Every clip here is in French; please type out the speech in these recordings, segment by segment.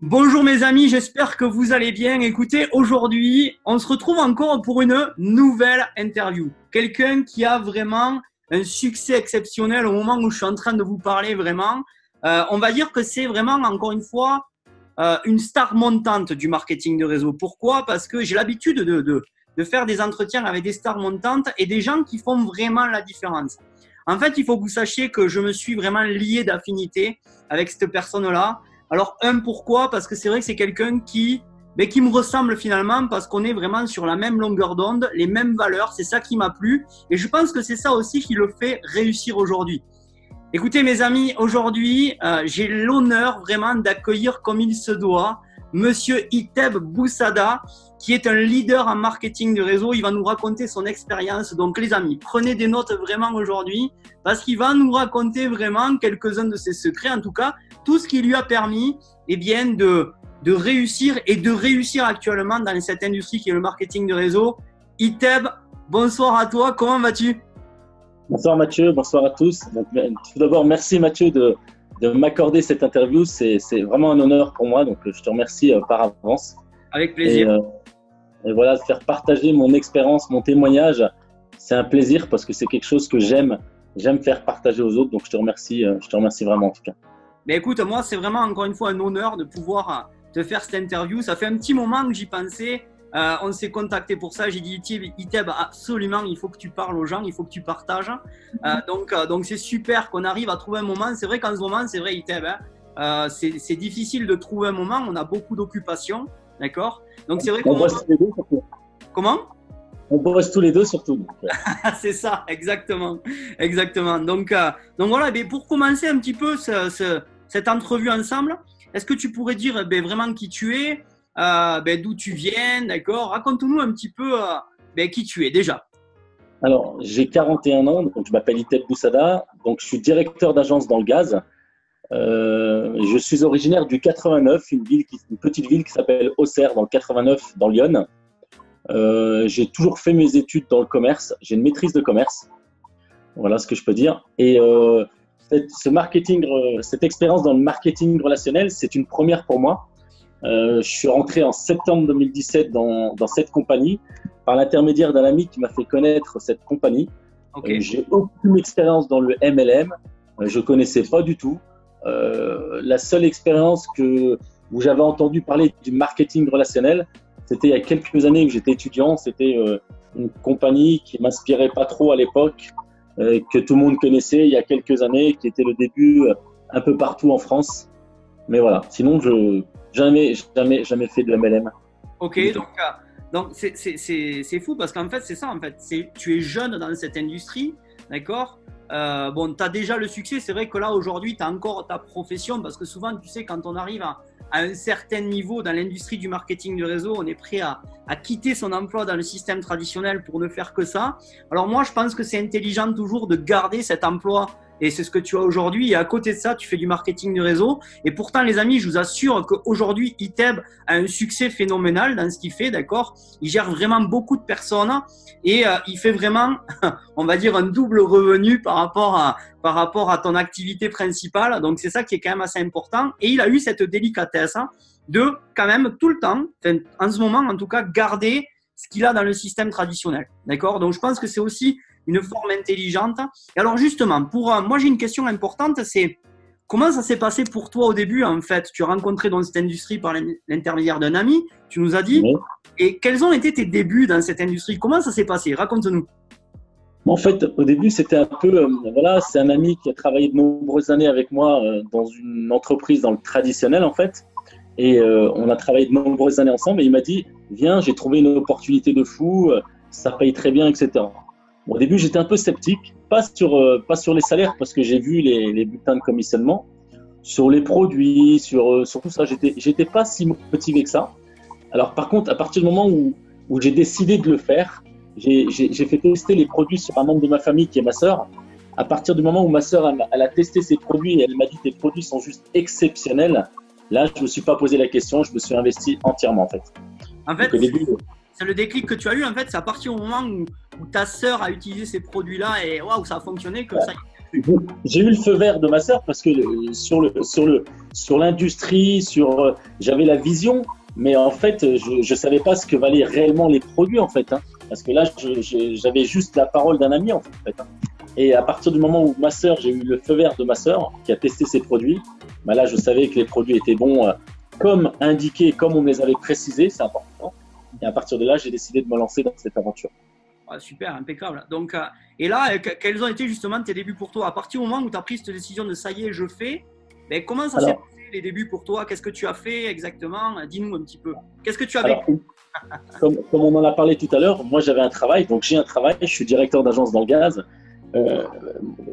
Bonjour mes amis, j'espère que vous allez bien. Écoutez, aujourd'hui, on se retrouve encore pour une nouvelle interview. Quelqu'un qui a vraiment un succès exceptionnel au moment où je suis en train de vous parler vraiment. On va dire que c'est vraiment, encore une fois, une star montante du marketing de réseau. Pourquoi? Parce que j'ai l'habitude de faire des entretiens avec des stars montantes et des gens qui font vraiment la différence. En fait, il faut que vous sachiez que je me suis vraiment lié d'affinité avec cette personne-là. Alors, pourquoi? Parce que c'est vrai que c'est quelqu'un qui me ressemble finalement parce qu'on est vraiment sur la même longueur d'onde, les mêmes valeurs. C'est ça qui m'a plu. Et je pense que c'est ça aussi qui le fait réussir aujourd'hui. Écoutez, mes amis, aujourd'hui, j'ai l'honneur vraiment d'accueillir comme il se doit Monsieur Iteb Boussada, qui est un leader en marketing de réseau. Il va nous raconter son expérience. Donc, les amis, prenez des notes vraiment aujourd'hui parce qu'il va nous raconter vraiment quelques-uns de ses secrets. En tout cas, tout ce qui lui a permis de réussir et de réussir actuellement dans cette industrie qui est le marketing de réseau. Iteb, bonsoir à toi. Comment vas-tu? Bonsoir Mathieu, bonsoir à tous. Donc, tout d'abord, merci Mathieu de m'accorder cette interview. C'est vraiment un honneur pour moi, donc je te remercie par avance. Avec plaisir. Et voilà, de faire partager mon expérience, mon témoignage, c'est un plaisir parce que c'est quelque chose que j'aime faire partager aux autres. Donc je te remercie vraiment en tout cas. Mais écoute, moi, c'est vraiment encore une fois un honneur de pouvoir te faire cette interview. Ça fait un petit moment que j'y pensais. On s'est contacté pour ça. J'ai dit, Iteb, absolument, il faut que tu parles aux gens, il faut que tu partages. Donc c'est super qu'on arrive à trouver un moment. C'est vrai qu'en ce moment, c'est vrai, Iteb, c'est difficile de trouver un moment. On a beaucoup d'occupations, d'accord? Donc c'est vrai qu'on bosse tous les deux surtout. Comment? On bosse tous les deux surtout. C'est ça, exactement. Donc voilà, pour commencer un petit peu cette entrevue ensemble, est-ce que tu pourrais dire vraiment qui tu es, d'où tu viens, d'accord? Raconte-nous un petit peu qui tu es déjà. Alors, j'ai 41 ans, donc je m'appelle Iteb Boussada, donc je suis directeur d'agence dans le gaz. Je suis originaire du 89, une petite ville qui s'appelle Auxerre, dans le 89, dans l'Yonne. J'ai toujours fait mes études dans le commerce, j'ai une maîtrise de commerce, voilà ce que je peux dire. Et cette expérience dans le marketing relationnel, c'est une première pour moi. Je suis rentré en septembre 2017 dans cette compagnie par l'intermédiaire d'un ami qui m'a fait connaître cette compagnie. Okay. J'ai aucune expérience dans le MLM, je connaissais pas du tout. La seule expérience où j'avais entendu parler du marketing relationnel, c'était il y a quelques années où j'étais étudiant. C'était une compagnie qui m'inspirait pas trop à l'époque, que tout le monde connaissait il y a quelques années, qui était le début un peu partout en France. Mais voilà, sinon jamais fait de MLM. Ok, donc c'est fou parce qu'en fait c'est ça en fait. Tu es jeune dans cette industrie, d'accord? Tu as déjà le succès. C'est vrai que là aujourd'hui tu as encore ta profession parce que souvent tu sais quand on arrive à un certain niveau dans l'industrie du marketing de réseau, on est prêt à quitter son emploi dans le système traditionnel pour ne faire que ça. Alors moi je pense que c'est intelligent toujours de garder cet emploi et c'est ce que tu as aujourd'hui. Et à côté de ça, tu fais du marketing de réseau. Et pourtant, les amis, je vous assure qu'aujourd'hui, Iteb a un succès phénoménal dans ce qu'il fait, d'accord? Il gère vraiment beaucoup de personnes et il fait vraiment, on va dire, un double revenu par rapport à ton activité principale. Donc, c'est ça qui est quand même assez important. Et il a eu cette délicatesse de quand même tout le temps, en ce moment en tout cas, garder ce qu'il a dans le système traditionnel, d'accord? Donc, je pense que c'est aussi une forme intelligente. Et alors justement, moi j'ai une question importante, c'est comment ça s'est passé pour toi au début en fait? Tu as rencontré dans cette industrie par l'intermédiaire d'un ami, tu nous as dit, oui. Et quels ont été tes débuts dans cette industrie? Comment ça s'est passé? Raconte-nous. En fait, au début, c'était un peu, c'est un ami qui a travaillé de nombreuses années avec moi dans une entreprise dans le traditionnel en fait. Et on a travaillé de nombreuses années ensemble et il m'a dit, viens, j'ai trouvé une opportunité de fou, ça paye très bien, etc. Au début, j'étais un peu sceptique, pas sur les salaires parce que j'ai vu les bulletins de commissionnement, sur les produits, sur tout ça, j'étais pas si motivé que ça. Alors par contre, à partir du moment où j'ai décidé de le faire, j'ai fait tester les produits sur un membre de ma famille qui est ma sœur. À partir du moment où ma sœur elle a testé ses produits et elle m'a dit tes produits sont juste exceptionnels, là je me suis pas posé la question, je me suis investi entièrement en fait. En fait, c'est le déclic que tu as eu, en fait, c'est à partir du moment où ta sœur a utilisé ces produits-là et waouh, ça a fonctionné que ça, tu J'ai eu le feu vert de ma sœur parce que sur l'industrie, j'avais la vision, mais en fait, je savais pas ce que valaient réellement les produits en fait, hein, parce que là, j'avais juste la parole d'un ami en fait. Hein. Et à partir du moment où j'ai eu le feu vert de ma sœur qui a testé ses produits, bah là, je savais que les produits étaient bons, comme indiqué, comme on me les avait précisés, c'est important. Et à partir de là, j'ai décidé de me lancer dans cette aventure. Ah, super, impeccable. Donc, et là, quels ont été justement tes débuts pour toi? À partir du moment où tu as pris cette décision de ça y est, je fais, ben, comment ça s'est passé les débuts pour toi? Qu'est-ce que tu as fait exactement? Dis-nous un petit peu. Qu'est-ce que tu as vécu? Comme on en a parlé tout à l'heure, moi j'avais un travail, donc j'ai un travail, je suis directeur d'agence dans le gaz.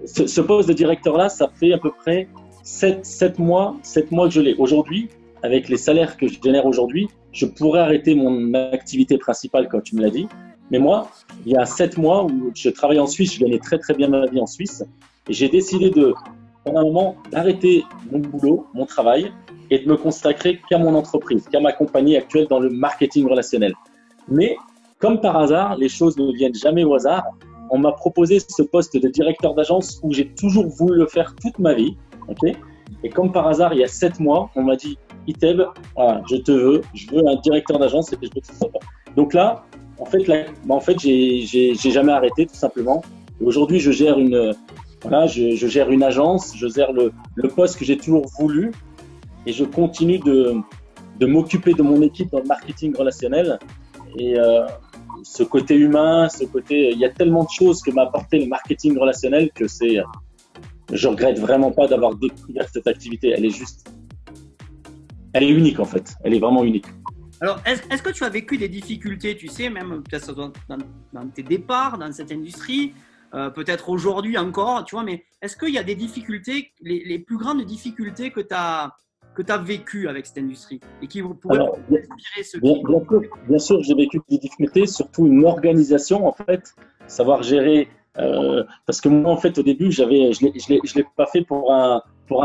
Ce poste de directeur-là, ça fait à peu près 7 mois que je l'ai. Aujourd'hui, avec les salaires que je génère aujourd'hui, je pourrais arrêter mon activité principale, comme tu me l'as dit. Mais moi, il y a 7 mois où je travaillais en Suisse, je gagnais très très bien ma vie en Suisse. Et j'ai décidé pendant un moment, d'arrêter mon boulot, mon travail, et de me consacrer qu'à mon entreprise, qu'à ma compagnie actuelle dans le marketing relationnel. Mais, comme par hasard, les choses ne viennent jamais au hasard. On m'a proposé ce poste de directeur d'agence où j'ai toujours voulu le faire toute ma vie. Okay, et comme par hasard, il y a 7 mois, on m'a dit « Iteb, voilà, je veux un directeur d'agence et je veux que ce soit toi. » Donc là, en fait, j'ai jamais arrêté tout simplement. Aujourd'hui, je gère je gère une agence, je gère le poste que j'ai toujours voulu et je continue de m'occuper de mon équipe dans le marketing relationnel. Et ce côté humain, il y a tellement de choses que m'a apporté le marketing relationnel que je regrette vraiment pas d'avoir découvert cette activité. Elle est unique en fait. Elle est vraiment unique. Alors, est-ce que tu as vécu des difficultés, tu sais, même peut-être dans tes départs dans cette industrie, peut-être aujourd'hui encore, tu vois, mais est-ce qu'il y a des difficultés, les plus grandes difficultés que tu as vécues avec cette industrie et qui pourraient inspirer ceux qui… Bien sûr, j'ai vécu des difficultés, surtout une organisation en fait, savoir gérer. Parce que moi, en fait, au début, je l'ai pas fait pour un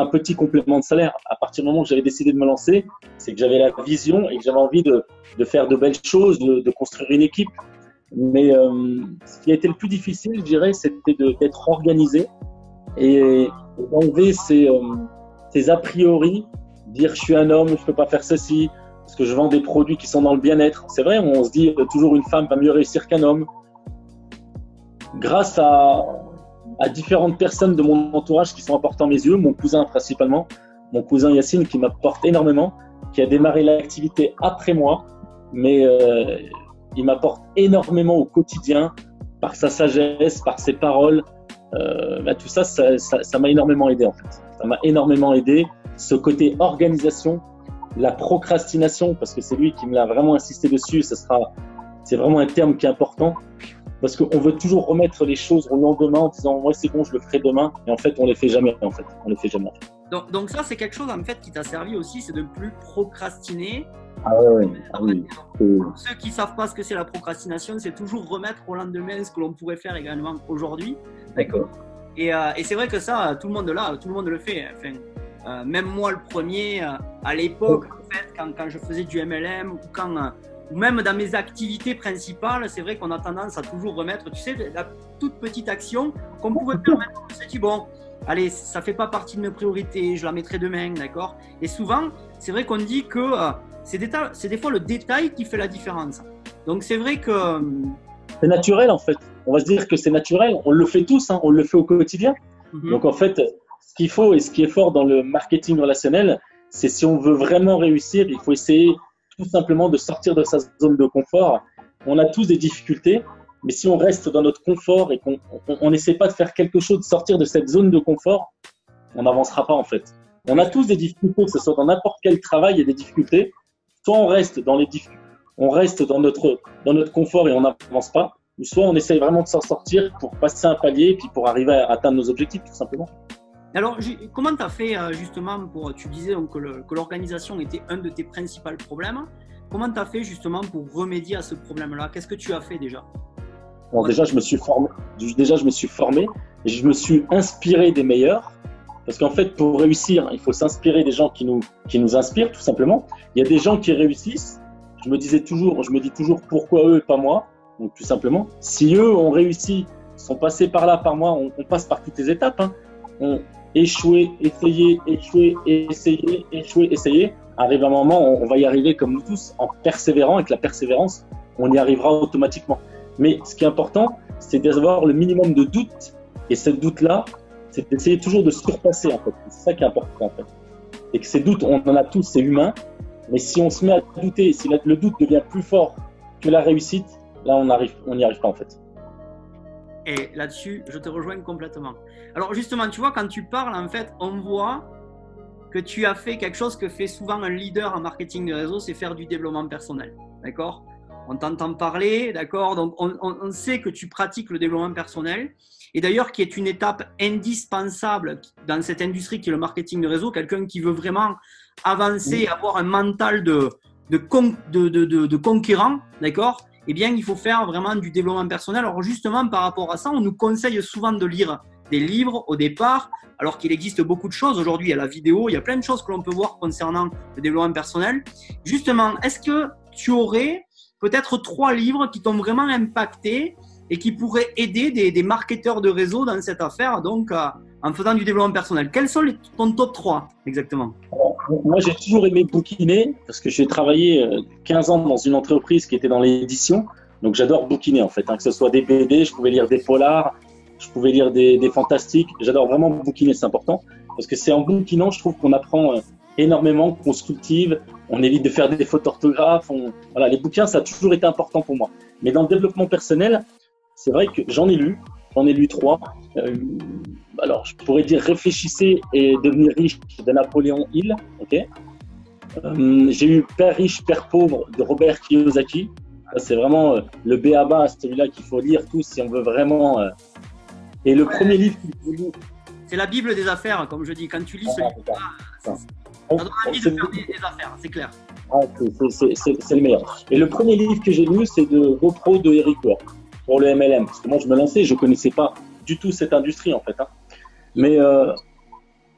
petit complément de salaire. À partir du moment où j'avais décidé de me lancer, c'est que j'avais la vision et que j'avais envie de faire de belles choses, de construire une équipe. Mais ce qui a été le plus difficile, je dirais, c'était d'être organisé et d'enlever ces a priori, dire je suis un homme, je peux pas faire ceci, parce que je vends des produits qui sont dans le bien-être. C'est vrai, on se dit toujours une femme va mieux réussir qu'un homme. Grâce à différentes personnes de mon entourage qui sont importantes à mes yeux, mon cousin principalement, mon cousin Yacine qui m'apporte énormément, qui a démarré l'activité après moi, mais il m'apporte énormément au quotidien par sa sagesse, par ses paroles. Tout ça, ça m'a énormément aidé en fait. Ça m'a énormément aidé. Ce côté organisation, la procrastination, parce que c'est lui qui me l'a vraiment insisté dessus, c'est vraiment un terme qui est important. Parce qu'on veut toujours remettre les choses au lendemain en disant ouais c'est bon je le ferai demain et en fait on les fait jamais Donc ça c'est quelque chose en fait qui t'a servi aussi, c'est de ne plus procrastiner. Oui. Pour ceux qui savent pas ce que c'est la procrastination, c'est toujours remettre au lendemain ce que l'on pourrait faire également aujourd'hui. D'accord. Et c'est vrai que ça tout le monde le fait. Enfin, même moi le premier à l'époque en fait quand je faisais du MLM ou même dans mes activités principales, c'est vrai qu'on a tendance à toujours remettre, tu sais, la toute petite action qu'on pouvait permettre. On s'est dit, bon, allez, ça ne fait pas partie de mes priorités, je la mettrai demain, d'accord? Et souvent, c'est vrai qu'on dit que c'est des fois le détail qui fait la différence. Donc, c'est vrai que… C'est naturel, en fait. On va se dire que c'est naturel. On le fait tous, hein, on le fait au quotidien. Donc, en fait, ce qu'il faut et ce qui est fort dans le marketing relationnel, c'est si on veut vraiment réussir, il faut essayer tout simplement de sortir de sa zone de confort. On a tous des difficultés, mais si on reste dans notre confort et qu'on n'essaie pas de faire quelque chose, de sortir de cette zone de confort, on n'avancera pas en fait. On a tous des difficultés, que ce soit dans n'importe quel travail, il y a des difficultés. Soit on reste dans notre confort et on n'avance pas, ou soit on essaye vraiment de s'en sortir pour passer un palier et puis pour arriver à atteindre nos objectifs tout simplement. Alors, comment tu as fait justement tu disais donc, que l'organisation était un de tes principaux problèmes. Comment tu as fait justement pour remédier à ce problème-là? Qu'est-ce que tu as fait déjà? Bon, déjà, je me suis formé et je me suis inspiré des meilleurs. Parce qu'en fait, pour réussir, il faut s'inspirer des gens qui nous inspirent tout simplement. Il y a des gens qui réussissent. Je me dis toujours pourquoi eux et pas moi. Donc tout simplement, si eux ont réussi, sont passés par là, par moi, on passe par toutes les étapes. Hein. échouer, essayer, échouer, essayer, échouer, essayer. Arrive un moment, on va y arriver comme nous tous, en persévérant. Avec la persévérance, on y arrivera automatiquement. Mais ce qui est important, c'est d'avoir le minimum de doute. Et ce doute-là, c'est d'essayer toujours de surpasser, en fait. C'est ça qui est important, en fait. Et que ces doutes, on en a tous, c'est humain. Mais si on se met à douter, si le doute devient plus fort que la réussite, là, on n'y arrive pas, en fait. Et là-dessus, je te rejoins complètement. Alors justement, tu vois, quand tu parles, en fait, on voit que tu as fait quelque chose que fait souvent un leader en marketing de réseau, c'est faire du développement personnel. D'accord? On t'entend parler, d'accord? Donc, on sait que tu pratiques le développement personnel. Et d'ailleurs, qui est une étape indispensable dans cette industrie qui est le marketing de réseau. Quelqu'un qui veut vraiment avancer, avoir un mental de conquérant, d'accord? Eh bien, il faut faire vraiment du développement personnel. Alors justement, par rapport à ça, on nous conseille souvent de lire des livres au départ, alors qu'il existe beaucoup de choses. Aujourd'hui, il y a la vidéo, il y a plein de choses que l'on peut voir concernant le développement personnel. Justement, est-ce que tu aurais peut-être 3 livres qui t'ont vraiment impacté et qui pourraient aider des marketeurs de réseau dans cette affaire, donc en faisant du développement personnel? Quels sont ton top 3 exactement? Moi, j'ai toujours aimé bouquiner parce que j'ai travaillé 15 ans dans une entreprise qui était dans l'édition. Donc, j'adore bouquiner en fait, que ce soit des BD, je pouvais lire des polars, je pouvais lire des fantastiques. J'adore vraiment bouquiner, c'est important parce que c'est en bouquinant, je trouve qu'on apprend énormément, qu'on se cultive, on évite de faire des fautes d'orthographe. Voilà, les bouquins, ça a toujours été important pour moi. Mais dans le développement personnel, c'est vrai que j'en ai lu 3. Alors, je pourrais dire Réfléchissez et devenir riche de Napoléon Hill. Okay. J'ai eu Père riche, Père pauvre de Robert Kiyosaki. C'est vraiment le b.a.-ba, celui-là qu'il faut lire tous si on veut vraiment. Et le premier livre que j'ai lu. C'est la Bible des affaires, comme je dis. Quand tu lis ce livre-là, ça donne envie de faire des affaires, c'est clair. C'est le meilleur. Et le premier livre que j'ai lu, c'est de GoPro de Eric Worre pour le MLM. Parce que moi, je me lançais, je ne connaissais pas du tout cette industrie en fait. Mais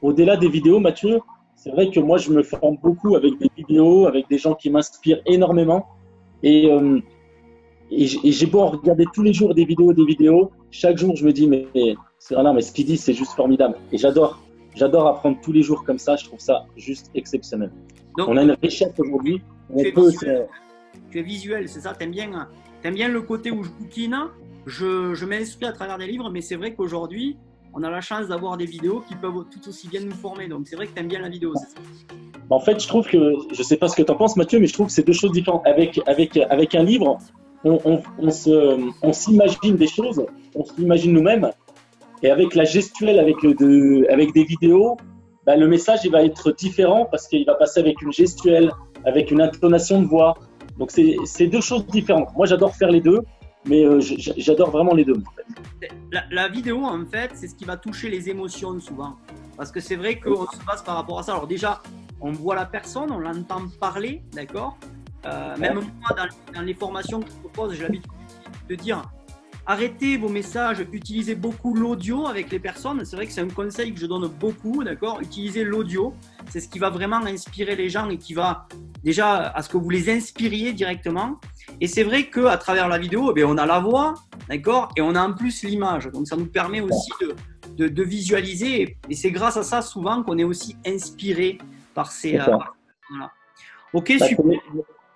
au-delà des vidéos, Mathieu, c'est vrai que moi, je me forme beaucoup avec des vidéos, avec des gens qui m'inspirent énormément. Et j'ai beau en regarder tous les jours des vidéos, chaque jour, je me dis, mais ce qu'il dit, c'est juste formidable. Et j'adore apprendre tous les jours comme ça. Je trouve ça juste exceptionnel. Donc, on a une richesse aujourd'hui. Tu es visuel, c'est ça? T'aimes bien le côté où je bouquine, je m'instruis à travers des livres, mais c'est vrai qu'aujourd'hui, on a la chance d'avoir des vidéos qui peuvent tout aussi bien nous former. Donc, c'est vrai que tu aimes bien la vidéo, c'est ça? En fait, je trouve que, je ne sais pas ce que tu en penses, Mathieu, mais je trouve que c'est 2 choses différentes. Avec un livre, on s'imagine des choses, on s'imagine nous-mêmes. Et avec la gestuelle, avec des vidéos, le message il va être différent parce qu'il va passer avec une gestuelle, avec une intonation de voix. Donc, c'est 2 choses différentes. Moi, j'adore faire les 2, mais j'adore vraiment les 2. En fait. La vidéo, en fait, c'est ce qui va toucher les émotions souvent. Parce que c'est vrai qu'on se base par rapport à ça. Alors déjà, on voit la personne, on l'entend parler, d'accord? Même moi, dans les formations que je propose, j'ai l'habitude de dire arrêtez vos messages, utilisez beaucoup l'audio avec les personnes. C'est vrai que c'est un conseil que je donne beaucoup, d'accord? Utilisez l'audio, c'est ce qui va vraiment inspirer les gens et qui va déjà à ce que vous les inspiriez directement. Et c'est vrai qu'à travers la vidéo, on a la voix, d'accord? Et on a en plus l'image. Donc ça nous permet aussi de visualiser. Et c'est grâce à ça souvent qu'on est aussi inspiré par ces… voilà. Ok, super.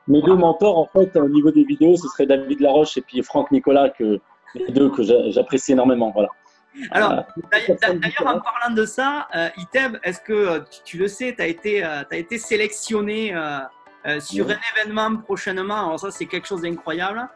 Mes 2 mentors, en fait, au niveau des vidéos, ce serait David Laroche et puis Franck Nicolas, les 2 que j'apprécie énormément. Voilà. Alors, d'ailleurs, en parlant de ça, Iteb, est-ce que tu le sais, tu as été sélectionné sur un événement prochainement. Alors ça, c'est quelque chose d'incroyable.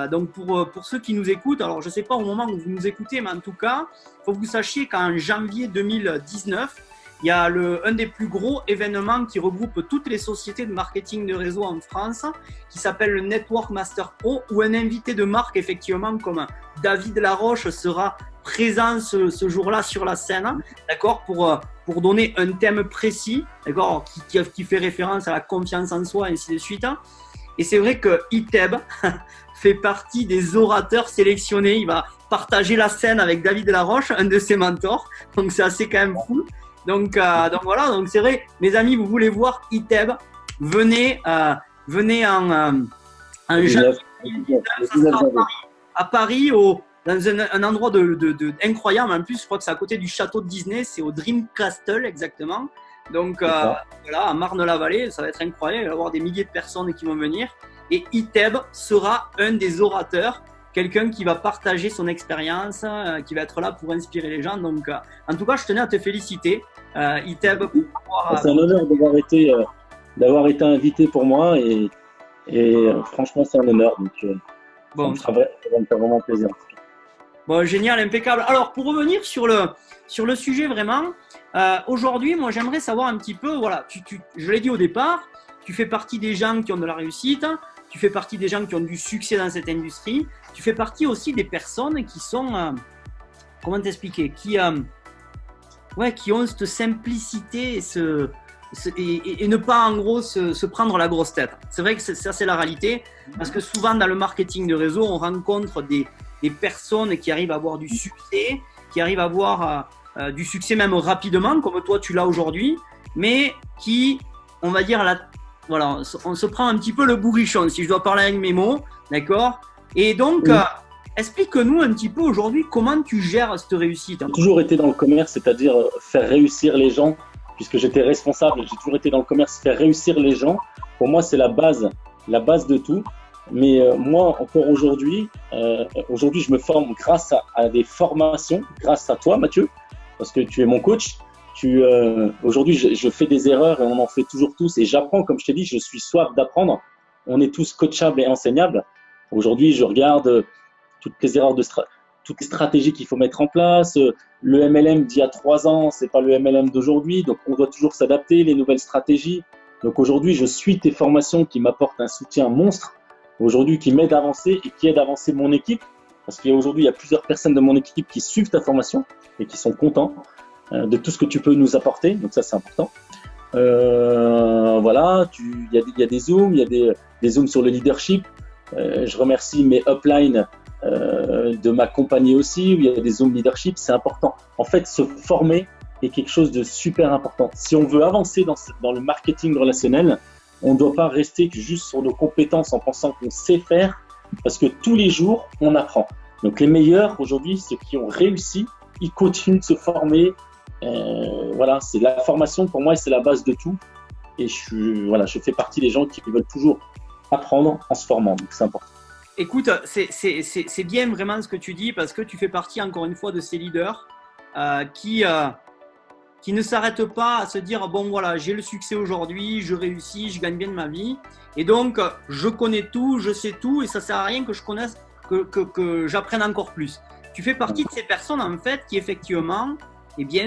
Donc, pour ceux qui nous écoutent, alors je ne sais pas au moment où vous nous écoutez, mais en tout cas, il faut que vous sachiez qu'en janvier 2019, il y a un des plus gros événements qui regroupe toutes les sociétés de marketing de réseau en France, qui s'appelle le Network Master Pro, où un invité de marque, effectivement, comme David Laroche, sera présent ce jour-là sur la scène, d'accord, pour donner un thème précis, d'accord, qui fait référence à la confiance en soi, et ainsi de suite. Et c'est vrai que Iteb fait partie des orateurs sélectionnés. Il va partager la scène avec David Laroche, un de ses mentors. Donc, c'est assez quand même fou. Donc voilà, donc c'est vrai, mes amis, vous voulez voir Iteb, venez en janvier 2019, ça sera à Paris, un endroit incroyable. En plus, je crois que c'est à côté du château de Disney, c'est au Dream Castle exactement. Donc voilà, à Marne-la-Vallée, ça va être incroyable. Il va y avoir des milliers de personnes qui vont venir. Et Iteb sera un des orateurs, quelqu'un qui va partager son expérience, qui va être là pour inspirer les gens. Donc, en tout cas, je tenais à te féliciter, Iteb. C'est un honneur d'avoir été invité pour moi et franchement, c'est un honneur. Donc, ça va me faire vraiment plaisir. Bon, génial, impeccable. Alors, pour revenir sur le sujet vraiment, aujourd'hui, moi, j'aimerais savoir un petit peu, voilà, je l'ai dit au départ, tu fais partie des gens qui ont de la réussite, tu fais partie des gens qui ont du succès dans cette industrie, tu fais partie aussi des personnes qui sont, comment t'expliquer, qui ont cette simplicité et ne pas en gros se prendre la grosse tête. C'est vrai que ça, c'est la réalité, parce que souvent dans le marketing de réseau, on rencontre des personnes qui arrivent à avoir du succès, qui arrivent à avoir du succès même rapidement, comme toi tu l'as aujourd'hui, mais qui, on va dire, voilà, on se prend un petit peu le bourrichon, si je dois parler avec mes mots, d'accord? Et donc, oui. Explique-nous un petit peu aujourd'hui comment tu gères cette réussite. J'ai toujours été dans le commerce, c'est-à-dire faire réussir les gens, puisque j'étais responsable, j'ai toujours été dans le commerce, faire réussir les gens. Pour moi, c'est la base de tout. Mais moi, encore aujourd'hui, je me forme grâce à des formations, grâce à toi, Mathieu, parce que tu es mon coach. Aujourd'hui, je fais des erreurs et on en fait toujours tous. Et j'apprends, comme je t'ai dit, je suis soif d'apprendre. On est tous coachables et enseignables. Aujourd'hui, je regarde toutes les erreurs toutes les stratégies qu'il faut mettre en place. Le MLM d'il y a 3 ans, c'est pas le MLM d'aujourd'hui. Donc, on doit toujours s'adapter, les nouvelles stratégies. Donc, aujourd'hui, je suis tes formations qui m'apportent un soutien monstre. Aujourd'hui, qui m'aident à avancer et qui aident à avancer mon équipe. Parce qu'aujourd'hui, il y a plusieurs personnes de mon équipe qui suivent ta formation et qui sont contents de tout ce que tu peux nous apporter. Donc, ça, c'est important. Voilà, il y a des Zooms, il y a des Zooms sur le leadership. Je remercie mes uplines de m'accompagner aussi, où il y a des Zooms leadership, c'est important. En fait, se former est quelque chose de super important. Si on veut avancer dans le marketing relationnel, on ne doit pas rester juste sur nos compétences en pensant qu'on sait faire, parce que tous les jours, on apprend. Donc les meilleurs aujourd'hui, ceux qui ont réussi, ils continuent de se former. Voilà, c'est la formation pour moi, c'est la base de tout. Et je fais partie des gens qui veulent toujours apprendre en se formant, donc c'est important. Écoute, c'est bien vraiment ce que tu dis, parce que tu fais partie encore une fois de ces leaders qui ne s'arrêtent pas à se dire bon voilà, j'ai le succès aujourd'hui, je réussis, je gagne bien de ma vie, et donc je connais tout, je sais tout, et ça sert à rien que je connaisse, que j'apprenne encore plus. Tu fais partie de ces personnes en fait qui effectivement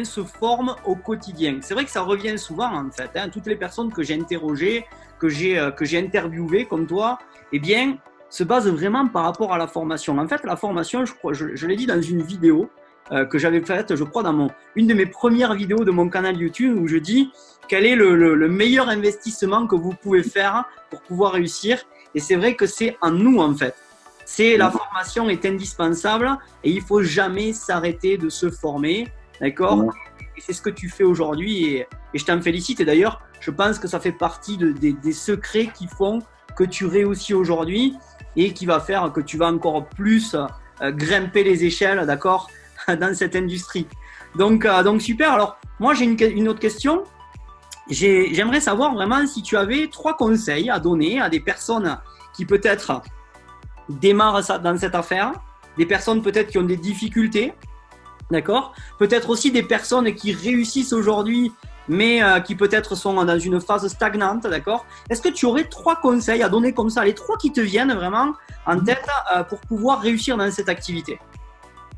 se forment au quotidien. C'est vrai que ça revient souvent en fait. Toutes les personnes que j'ai interrogées, que j'ai interviewées comme toi, se basent vraiment par rapport à la formation. En fait, la formation, je l'ai dit dans une vidéo que j'avais faite, je crois, dans une de mes premières vidéos de mon canal YouTube, où je dis quel est le meilleur investissement que vous pouvez faire pour pouvoir réussir. Et c'est vrai que c'est en nous en fait. La formation est indispensable et il faut jamais s'arrêter de se former. D'accord ? Et c'est ce que tu fais aujourd'hui et je t'en félicite. Et d'ailleurs, je pense que ça fait partie des secrets qui font que tu réussis aujourd'hui et qui va faire que tu vas encore plus grimper les échelles, d'accord, dans cette industrie. Donc super. Alors, moi, j'ai une autre question. J'aimerais savoir vraiment si tu avais 3 conseils à donner à des personnes qui peut-être démarrent dans cette affaire, des personnes peut-être qui ont des difficultés. D'accord ? Peut-être aussi des personnes qui réussissent aujourd'hui, mais qui peut-être sont dans une phase stagnante, d'accord ? Est-ce que tu aurais 3 conseils à donner comme ça, les 3 qui te viennent vraiment en tête pour pouvoir réussir dans cette activité ?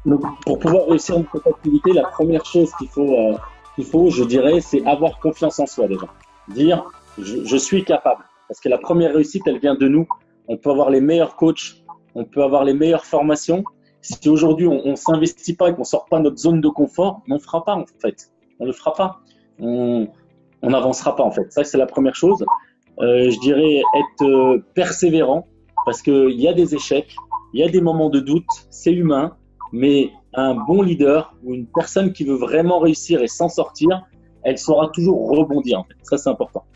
Donc, pour pouvoir réussir dans cette activité, la première chose qu'il faut, je dirais, c'est avoir confiance en soi déjà. Dire, je suis capable. Parce que la première réussite, elle vient de nous. On peut avoir les meilleurs coachs, on peut avoir les meilleures formations. Si aujourd'hui, on ne s'investit pas et qu'on ne sort pas de notre zone de confort, on ne fera pas en fait. On ne le fera pas. On n'avancera pas en fait. Ça, c'est la première chose. Je dirais être persévérant parce qu'il y a des échecs, il y a des moments de doute, c'est humain, mais un bon leader ou une personne qui veut vraiment réussir et s'en sortir, elle saura toujours rebondir en fait. Ça, c'est important.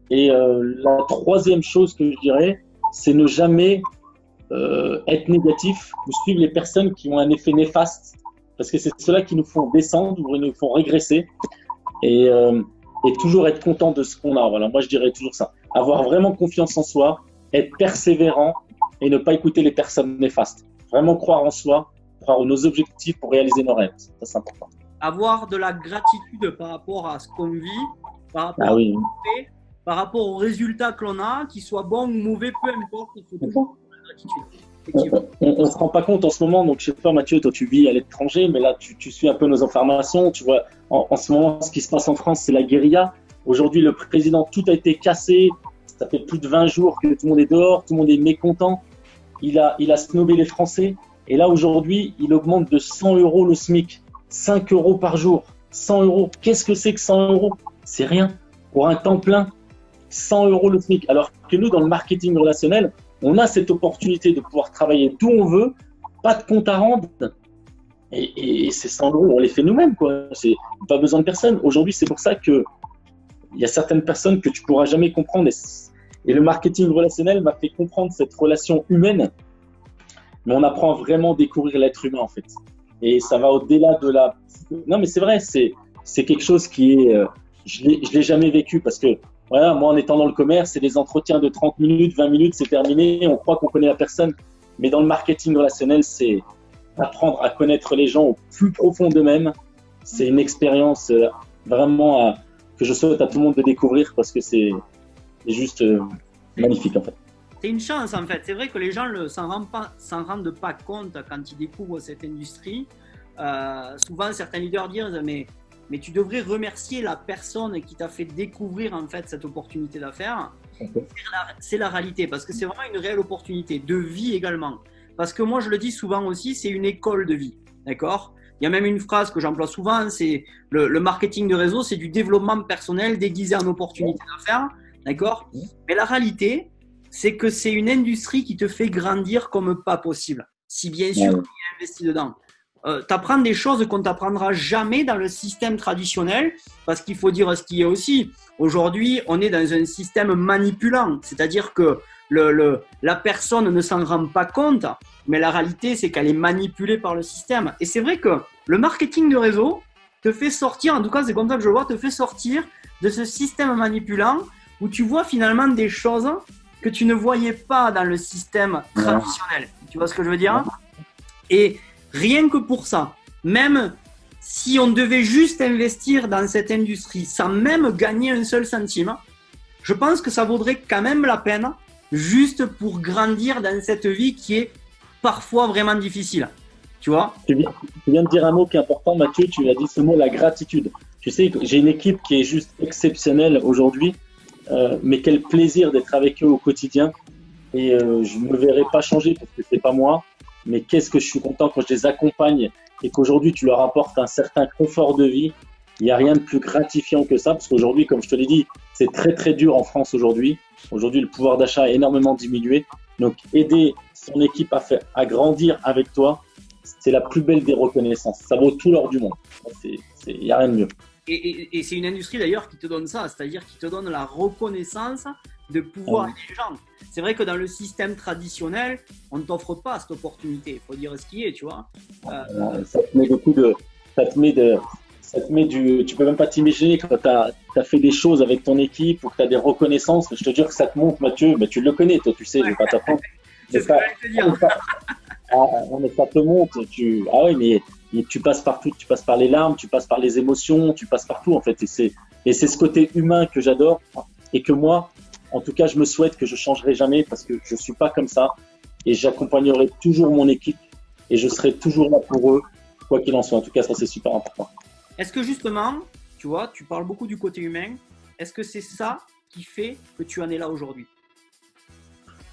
Et la troisième chose que je dirais, c'est ne jamais être négatif ou suivre les personnes qui ont un effet néfaste, parce que c'est ceux-là qui nous font descendre ou nous font régresser et toujours être content de ce qu'on a. Voilà, moi je dirais toujours ça. Avoir vraiment confiance en soi, être persévérant et ne pas écouter les personnes néfastes. Vraiment croire en soi, croire en nos objectifs pour réaliser nos rêves. Ça, c'est important. Avoir de la gratitude par rapport à ce qu'on vit, par rapport Ah oui. par rapport aux résultats que l'on a, qu'ils soient bons ou mauvais, peu importe, il faut toujours avoir de la gratitude. On ne se rend pas compte en ce moment, donc je sais pas Mathieu, toi tu vis à l'étranger, mais là tu suis un peu nos informations, tu vois, en ce moment ce qui se passe en France c'est la guérilla. Aujourd'hui le président, tout a été cassé, ça fait plus de 20 jours que tout le monde est dehors, tout le monde est mécontent, il a snobé les Français, et là aujourd'hui il augmente de 100 € le SMIC, 5 € par jour, 100 €, qu'est-ce que c'est que 100 €? C'est rien, pour un temps plein, 100 € le SMIC, alors que nous dans le marketing relationnel, on a cette opportunité de pouvoir travailler d'où on veut, pas de compte à rendre. Et ces 100 €, on les fait nous-mêmes, quoi. C'est pas besoin de personne. Aujourd'hui, c'est pour ça que il y a certaines personnes que tu pourras jamais comprendre. Et le marketing relationnel m'a fait comprendre cette relation humaine. Mais on apprend vraiment à découvrir l'être humain, en fait. Et ça va au-delà de la. Non, mais c'est vrai, c'est quelque chose qui est. Je l'ai jamais vécu parce que. Voilà, moi, en étant dans le commerce, c'est des entretiens de 30 minutes, 20 minutes, c'est terminé. On croit qu'on connaît la personne. Mais dans le marketing relationnel, c'est apprendre à connaître les gens au plus profond d'eux-mêmes. C'est une expérience vraiment que je souhaite à tout le monde de découvrir parce que c'est juste magnifique, en fait. C'est une chance, en fait. C'est vrai que les gens ne s'en rendent pas compte quand ils découvrent cette industrie. Souvent, certains leaders disent mais tu devrais remercier la personne qui t'a fait découvrir en fait cette opportunité d'affaires. Okay. C'est la réalité parce que c'est vraiment une réelle opportunité de vie également. Parce que moi, je le dis souvent aussi, c'est une école de vie. D'accord ? Il y a même une phrase que j'emploie souvent, c'est le marketing de réseau, c'est du développement personnel déguisé en opportunité d'affaires. D'accord ? Mais la réalité, c'est que c'est une industrie qui te fait grandir comme pas possible. Si bien sûr tu es investi dedans. T'apprends des choses qu'on t'apprendra jamais dans le système traditionnel parce qu'il faut dire ce qui est aussi. Aujourd'hui, on est dans un système manipulant, c'est-à-dire que la personne ne s'en rend pas compte, mais la réalité, c'est qu'elle est manipulée par le système. Et c'est vrai que le marketing de réseau te fait sortir, en tout cas c'est comme ça que je le vois, te fait sortir de ce système manipulant où tu vois finalement des choses que tu ne voyais pas dans le système traditionnel. Tu vois ce que je veux dire ? Et rien que pour ça, même si on devait juste investir dans cette industrie sans même gagner un seul centime, je pense que ça vaudrait quand même la peine juste pour grandir dans cette vie qui est parfois vraiment difficile. Tu vois ? Tu viens de dire un mot qui est important, Mathieu, tu as dit ce mot, la gratitude. Tu sais, j'ai une équipe qui est juste exceptionnelle aujourd'hui, mais quel plaisir d'être avec eux au quotidien. Et je ne me verrai pas changer parce que c'est pas moi. Mais qu'est-ce que je suis content quand je les accompagne et qu'aujourd'hui tu leur apportes un certain confort de vie. Il n'y a rien de plus gratifiant que ça parce qu'aujourd'hui, comme je te l'ai dit, c'est très très dur en France aujourd'hui. Aujourd'hui, le pouvoir d'achat a énormément diminué. Donc, aider son équipe à grandir avec toi, c'est la plus belle des reconnaissances. Ça vaut tout l'or du monde. Il n'y a rien de mieux. Et c'est une industrie d'ailleurs qui te donne ça, c'est-à-dire qui te donne la reconnaissance de pouvoir aider les gens. C'est vrai que dans le système traditionnel, on ne t'offre pas cette opportunité. Il faut dire ce qui est, tu vois. Ça te met beaucoup de... Tu peux même pas t'imaginer quand tu as fait des choses avec ton équipe ou que tu as des reconnaissances. Je te jure que ça te montre, Mathieu, mais tu le connais, toi, tu sais, je vais pas t'apprendre. C'est ce que je vais te dire. Mais ça te montre. Ah oui, mais tu passes partout. Tu passes par les larmes, tu passes par les émotions, tu passes partout, en fait. Et c'est ce côté humain que j'adore et que moi, en tout cas, je me souhaite que je changerai jamais parce que je suis pas comme ça et j'accompagnerai toujours mon équipe et je serai toujours là pour eux, quoi qu'il en soit. En tout cas, ça, c'est super important. Est-ce que justement, tu vois, tu parles beaucoup du côté humain. Est-ce que c'est ça qui fait que tu en es là aujourd'hui ?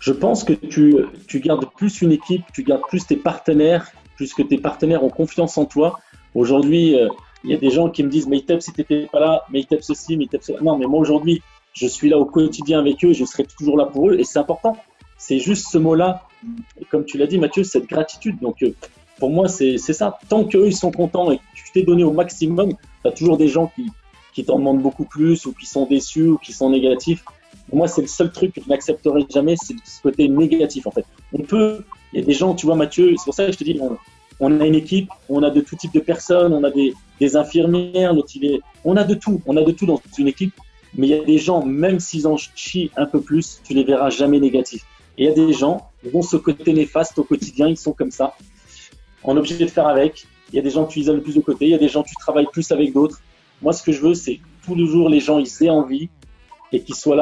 Je pense que tu gardes plus une équipe, tu gardes plus tes partenaires, plus que tes partenaires ont confiance en toi. Aujourd'hui, il y a des gens qui me disent « Mais Itep, si tu n'étais pas là, mais Itep ceci, mais Itep cela. » Non, mais moi aujourd'hui, je suis là au quotidien avec eux, je serai toujours là pour eux et c'est important. C'est juste ce mot-là, et comme tu l'as dit Mathieu, cette gratitude. Donc pour moi, c'est ça. Tant qu'eux, ils sont contents et que tu t'es donné au maximum, tu as toujours des gens qui t'en demandent beaucoup plus ou qui sont déçus ou qui sont négatifs. Moi, c'est le seul truc que je n'accepterai jamais, c'est ce côté négatif, en fait. Il y a des gens, tu vois, Mathieu, c'est pour ça que je te dis, on a une équipe, on a de tout type de personnes, on a des infirmières, on a de tout dans une équipe. Mais il y a des gens, même s'ils en chient un peu plus, tu les verras jamais négatifs. Et il y a des gens qui ont ce côté néfaste au quotidien, ils sont comme ça. On est obligé de faire avec. Il y a des gens que tu isoles plus de côté, il y a des gens que tu travailles plus avec d'autres. Moi, ce que je veux, c'est que tous les jours, les gens, ils aient envie et qu'ils soient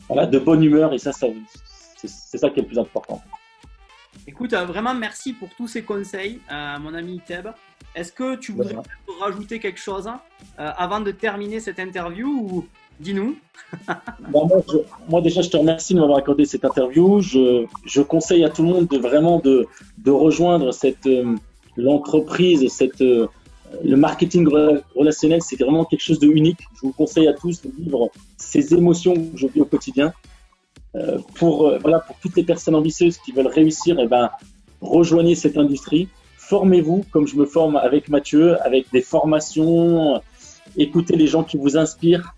là de bonne humeur. Et ça c'est ça qui est le plus important. Écoute, vraiment merci pour tous ces conseils, mon ami Teb. Est-ce que tu voudrais rajouter quelque chose avant de terminer cette interview ou dis-nous. Moi, déjà, je te remercie de m'avoir accordé cette interview. Je conseille à tout le monde de rejoindre l'entreprise, le marketing relationnel. C'est vraiment quelque chose de unique. Je vous conseille à tous de vivre ces émotions que je vis au quotidien. Pour toutes les personnes ambitieuses qui veulent réussir, rejoignez cette industrie. Formez-vous comme je me forme avec Mathieu, avec des formations. Écoutez les gens qui vous inspirent.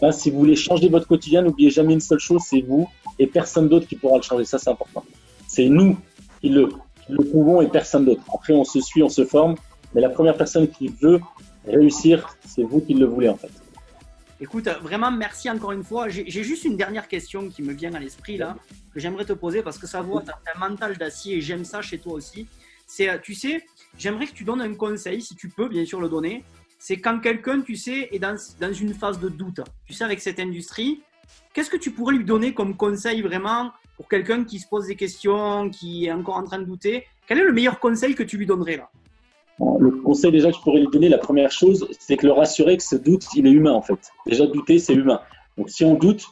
Là, si vous voulez changer votre quotidien, n'oubliez jamais une seule chose, c'est vous et personne d'autre qui pourra le changer. Ça, c'est important. C'est nous qui le pouvons et personne d'autre. Après, on se suit, on se forme. Mais la première personne qui veut réussir, c'est vous qui le voulez en fait. Écoute, vraiment merci encore une fois. J'ai juste une dernière question qui me vient à l'esprit là, que j'aimerais te poser parce que ça voit, tu as un mental d'acier et j'aime ça chez toi aussi. C'est, tu sais, j'aimerais que tu donnes un conseil, si tu peux bien sûr le donner. C'est quand quelqu'un, tu sais, est dans une phase de doute, tu sais, avec cette industrie, qu'est-ce que tu pourrais lui donner comme conseil vraiment pour quelqu'un qui se pose des questions, qui est encore en train de douter? Quel est le meilleur conseil que tu lui donnerais là? Le conseil déjà que je pourrais lui donner, la première chose, c'est que le rassurer que ce doute, il est humain en fait. Déjà, douter, c'est humain. Donc, si on doute,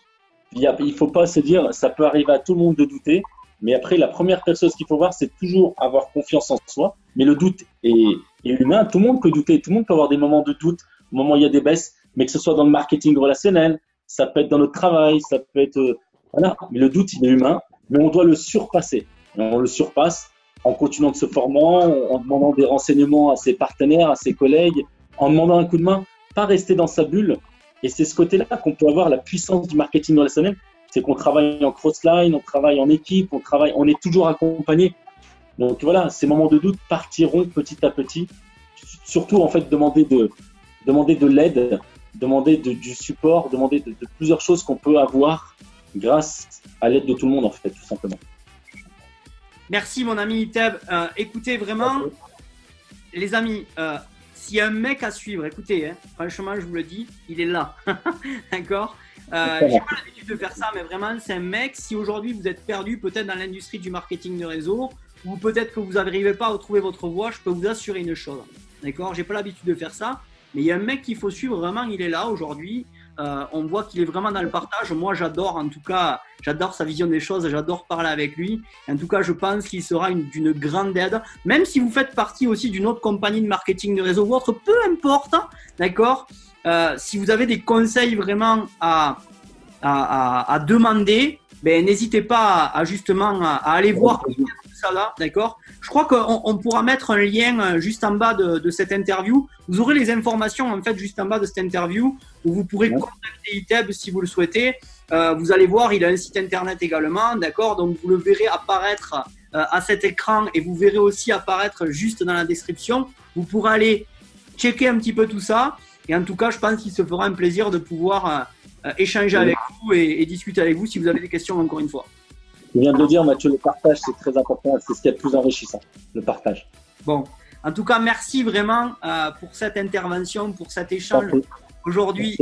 il ne faut pas se dire, ça peut arriver à tout le monde de douter. Mais après, la première chose qu'il faut voir, c'est toujours avoir confiance en soi. Mais le doute est humain. Tout le monde peut douter. Tout le monde peut avoir des moments de doute, au moment où il y a des baisses. Mais que ce soit dans le marketing relationnel, ça peut être dans notre travail, ça peut être… voilà. Mais le doute, il est humain. Mais on doit le surpasser. Et on le surpasse en continuant de se former, en demandant des renseignements à ses partenaires, à ses collègues, en demandant un coup de main, pas rester dans sa bulle. Et c'est ce côté-là qu'on peut avoir la puissance du marketing relationnel. C'est qu'on travaille en cross-line, on travaille en équipe, on est toujours accompagné. Donc voilà, ces moments de doute partiront petit à petit. Surtout, en fait, demander de l'aide, demander du support, demander de plusieurs choses qu'on peut avoir grâce à l'aide de tout le monde, en fait, tout simplement. Merci, mon ami Teb. Écoutez, vraiment, les amis, s'il y a un mec à suivre, écoutez, hein, franchement, je vous le dis, il est là. D'accord? J'ai pas l'habitude de faire ça, mais vraiment, c'est un mec. Si aujourd'hui vous êtes perdu, peut-être dans l'industrie du marketing de réseau, ou peut-être que vous n'arrivez pas à trouver votre voie, je peux vous assurer une chose. D'accord? J'ai pas l'habitude de faire ça, mais il y a un mec qu'il faut suivre. Vraiment, il est là aujourd'hui. On voit qu'il est vraiment dans le partage. Moi, j'adore, en tout cas, j'adore sa vision des choses. J'adore parler avec lui. En tout cas, je pense qu'il sera d'une grande aide. Même si vous faites partie aussi d'une autre compagnie de marketing de réseau ou autre, peu importe. D'accord? Si vous avez des conseils vraiment à demander, ben, n'hésitez pas justement à aller voir tout ça là, d'accord? Je crois qu'on pourra mettre un lien juste en bas de cette interview. Vous aurez les informations en fait juste en bas de cette interview où vous pourrez contacter Iteb si vous le souhaitez. Vous allez voir, il a un site internet également, d'accord? Donc vous le verrez apparaître à cet écran et vous verrez aussi apparaître juste dans la description. Vous pourrez aller checker un petit peu tout ça. Et en tout cas, je pense qu'il se fera un plaisir de pouvoir échanger avec vous et discuter avec vous si vous avez des questions encore une fois. Je viens de le dire, Mathieu, le partage, c'est très important. C'est ce qui est le plus enrichissant, le partage. Bon, en tout cas, merci vraiment pour cette intervention, pour cet échange aujourd'hui.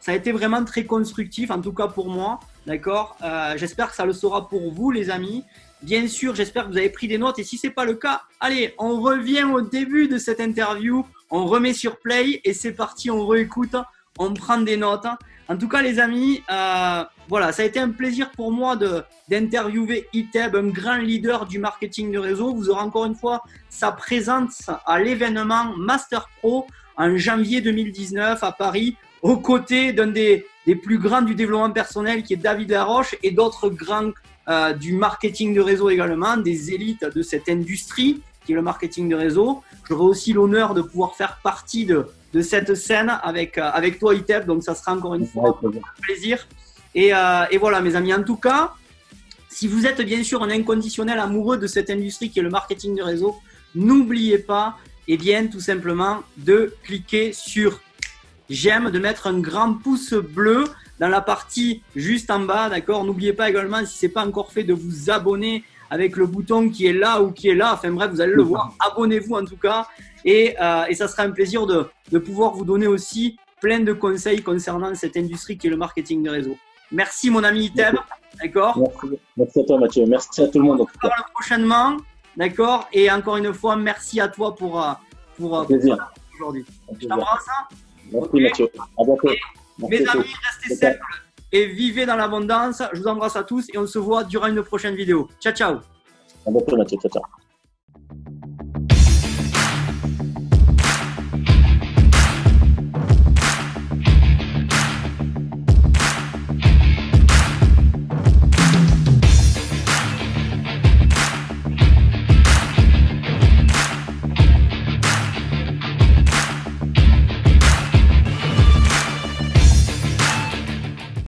Ça a été vraiment très constructif, en tout cas pour moi. D'accord. J'espère que ça le sera pour vous, les amis. Bien sûr, j'espère que vous avez pris des notes. Et si ce n'est pas le cas, allez, on revient au début de cette interview. On remet sur play et c'est parti, on réécoute, on prend des notes. En tout cas, les amis, voilà, ça a été un plaisir pour moi d'interviewer Iteb, un grand leader du marketing de réseau. Vous aurez encore une fois sa présence à l'événement Master Pro en janvier 2019 à Paris, aux côtés d'un des plus grands du développement personnel qui est David Laroche et d'autres grands du marketing de réseau également, des élites de cette industrie qui est le marketing de réseau. J'aurai aussi l'honneur de pouvoir faire partie de cette scène avec toi, Iteb. Donc, ça sera encore une fois un plaisir. Et voilà, mes amis. En tout cas, si vous êtes bien sûr un inconditionnel amoureux de cette industrie qui est le marketing de réseau, n'oubliez pas, eh bien, tout simplement, de cliquer sur j'aime, de mettre un grand pouce bleu dans la partie juste en bas, d'accord. N'oubliez pas également, si ce n'est pas encore fait, de vous abonner avec le bouton qui est là ou qui est là. Enfin bref, vous allez le voir. Abonnez-vous en tout cas. Et ça sera un plaisir de pouvoir vous donner aussi plein de conseils concernant cette industrie qui est le marketing de réseau. Merci mon ami Iteb, d'accord. Merci à toi Mathieu, merci à tout le monde. On se parle prochainement, d'accord. Et encore une fois, merci à toi pour aujourd'hui. Je t'embrasse. Merci okay. Mathieu, à bientôt. Mes amis, restez simples et vivez dans l'abondance. Je vous embrasse à tous et on se voit durant une prochaine vidéo. Ciao, ciao. À bientôt Mathieu, ciao, ciao.